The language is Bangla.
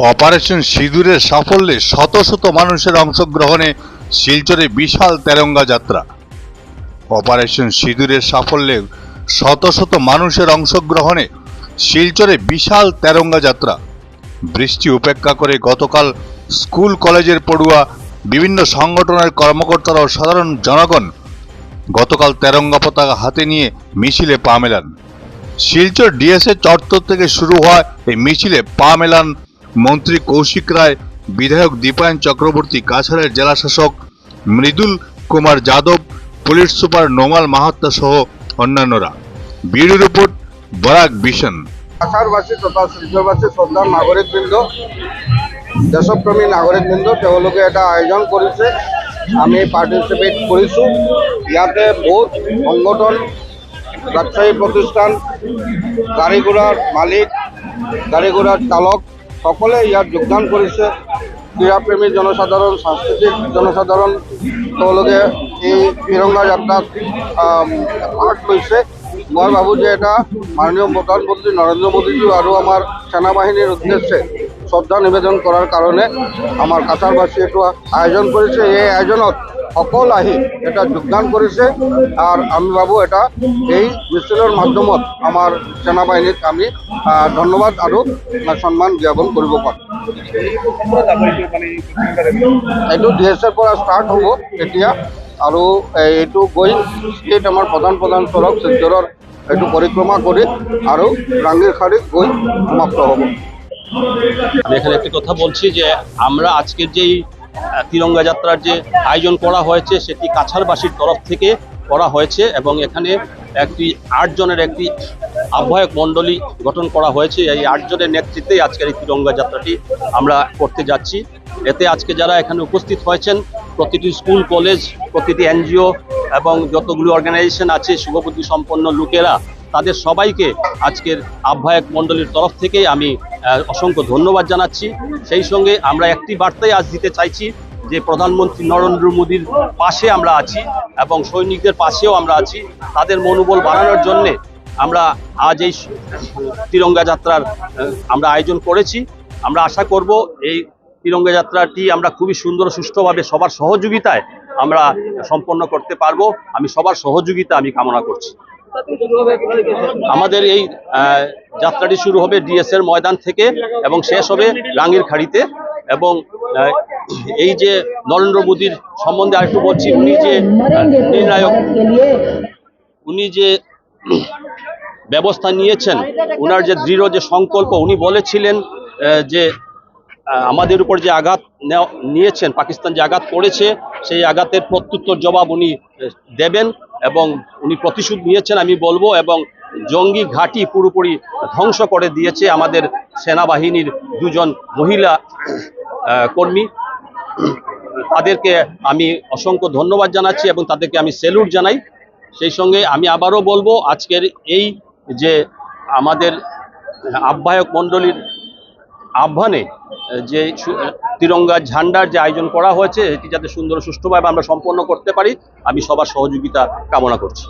অপারেশন সিঁদুরের সাফল্যে শত শত মানুষের অংশগ্রহণে শিলচরে বিশাল তেরঙ্গা যাত্রা। অপারেশন সিঁদুরের সাফল্যে শত শত মানুষের অংশগ্রহণে শিলচরে বিশাল তেরঙ্গা যাত্রা। বৃষ্টি উপেক্ষা করে গতকাল স্কুল কলেজের পড়ুয়া, বিভিন্ন সংগঠনের কর্মকর্তারা ও সাধারণ জনগণ গতকাল তেরঙ্গা পতাকা হাতে নিয়ে মিছিলে পা মেলান। শিলচর ডিএসএ চত্বর থেকে শুরু হওয়া এই মিছিলে পা মেলান মন্ত্রী কৌশিক রায়, বিধায়ক দীপায়ন চক্রবর্তী, কাছাড়ের জেলাশাসক মৃদুল কুমার যাদব, পুলিশ সুপার নোমাল মাহাত্তা সহ অন্যান্যরা। Bureau report, Barak vision. কাছাড়বাসী তথা শিলচরবাসী শ্রদ্ধাৰ নাগৰিকবৃন্দ, দেশপ্ৰেমী নাগৰিকবৃন্দ, তেওঁলোকে এটা আয়োজন কৰিছে। আমি পাৰ্টিচিপেট কৰিছোঁ। ইয়াতে বহুত সংগঠন, ব্যবসায়ী প্ৰতিষ্ঠান, গাড়ী ঘোড়াৰ মালিক, গাড়ী ঘোড়াৰ চালক সকলে ইয়াত যোগদান কৰিছে। ক্ৰীড়াপ্ৰেমী জনসাধাৰণ, সাংস্কৃতিক জনসাধাৰণ তেওঁলোকে এই তিৰংগা যাত্ৰাত ভাগ লৈছে। মই ভাবোঁ যে এটা মাননীয় প্ৰধানমন্ত্ৰী নৰেন্দ্ৰ মোদীজী আৰু আমাৰ সেনাবাহিনীৰ উদ্দেশ্যে শ্ৰদ্ধা নিবেদন কৰাৰ কাৰণে আমাৰ কাছাৰবাসী এইটো আয়োজন কৰিছে। এই আয়োজনত সকল আহি এটা যোগদান কৰিছে আৰু আমি ভাবোঁ এটা এই মিছিলৰ মাধ্যমত আমাৰ সেনাবাহিনীক আমি ধন্যবাদ আৰু সন্মান জ্ঞাপন কৰিব পাৰোঁ। এইটো ডিএছএৰ পৰা ষ্টাৰ্ট হ'ব এতিয়া আৰু এইটো গৈ ষ্টেট আমাৰ প্ৰধান সড়ক শিলচৰৰ এইটো পৰিক্ৰমা কৰি আৰু রাঙ্গিরখাড়ি গৈ সমাপ্ত হ'ব। আমি এখানে একটি কথা বলছি যে আমরা আজকের যেই তিরঙ্গা যাত্রার যে আয়োজন করা হয়েছে সেটি কাছাড়বাসীর তরফ থেকে করা হয়েছে এবং এখানে একটি 8 জনের একটি আহ্বায়ক মণ্ডলী গঠন করা হয়েছে। এই 8 জনের নেতৃত্বে আজকের এই তিরঙ্গা যাত্রাটি আমরা করতে যাচ্ছি। এতে আজকে যারা এখানে উপস্থিত হয়েছেন, প্রতিটি স্কুল কলেজ, প্রতিটি এনজিও এবং যতগুলো অর্গানাইজেশন আছে, শুভবুদ্ধি সম্পন্ন লোকেরা, তাদের সবাইকে আজকের আহ্বায়ক মণ্ডলীর তরফ থেকে আমি অসংখ্য ধন্যবাদ জানাচ্ছি। সেই সঙ্গে আমরা একটি বার্তাই আজ দিতে চাইছি যে প্রধানমন্ত্রী নরেন্দ্র মোদীর পাশে আমরা আছি এবং সৈনিকদের পাশেও আমরা আছি। তাদের মনোবল বাড়ানোর জন্যে আমরা আজ এই তিরঙ্গা যাত্রার আমরা আয়োজন করেছি। আমরা আশা করব এই তিরঙ্গা যাত্রাটি আমরা খুবই সুন্দর সুষ্ঠুভাবে সবার সহযোগিতায় আমরা সম্পন্ন করতে পারবো। আমি সবার সহযোগিতা আমি কামনা করছি। আমাদের এই যাত্রাটি শুরু হবে ডিএসএর ময়দান থেকে এবং শেষ হবে রাঙ্গিরখাড়িতে। এবং এই যে নরেন্দ্র মোদীর সম্বন্ধে আরেকটু বলছি, উনি যে নির্ণায়ক, উনি যে ব্যবস্থা নিয়েছেন, উনার যে দৃঢ় যে সংকল্প, উনি বলেছিলেন যে আমাদের উপর যে আঘাত নিয়েছেন, পাকিস্তান যে আঘাত করেছে, সেই আঘাতের প্রত্যুত্তর জবাব উনি দেবেন এবং উনি প্রতিশোধ নিয়েছেন আমি বলবো। এবং জঙ্গি ঘাঁটি পুরোপুরি ধ্বংস করে দিয়েছে আমাদের সেনাবাহিনীর 2 জন মহিলা কর্মী। তাদেরকে আমি অসংখ্য ধন্যবাদ জানাচ্ছি এবং তাদেরকে আমি স্যালুট জানাই। সেই সঙ্গে আমি আবারও বলবো, আজকের এই যে আমাদের আহ্বায়ক মণ্ডলীর আহ্বানে যে তিরঙ্গা ঝান্ডার যে আয়োজন করা হয়েছে, এটি যাতে সুন্দর সুষ্ঠুভাবে আমরা সম্পন্ন করতে পারি, আমি সবার সহযোগিতা কামনা করছি।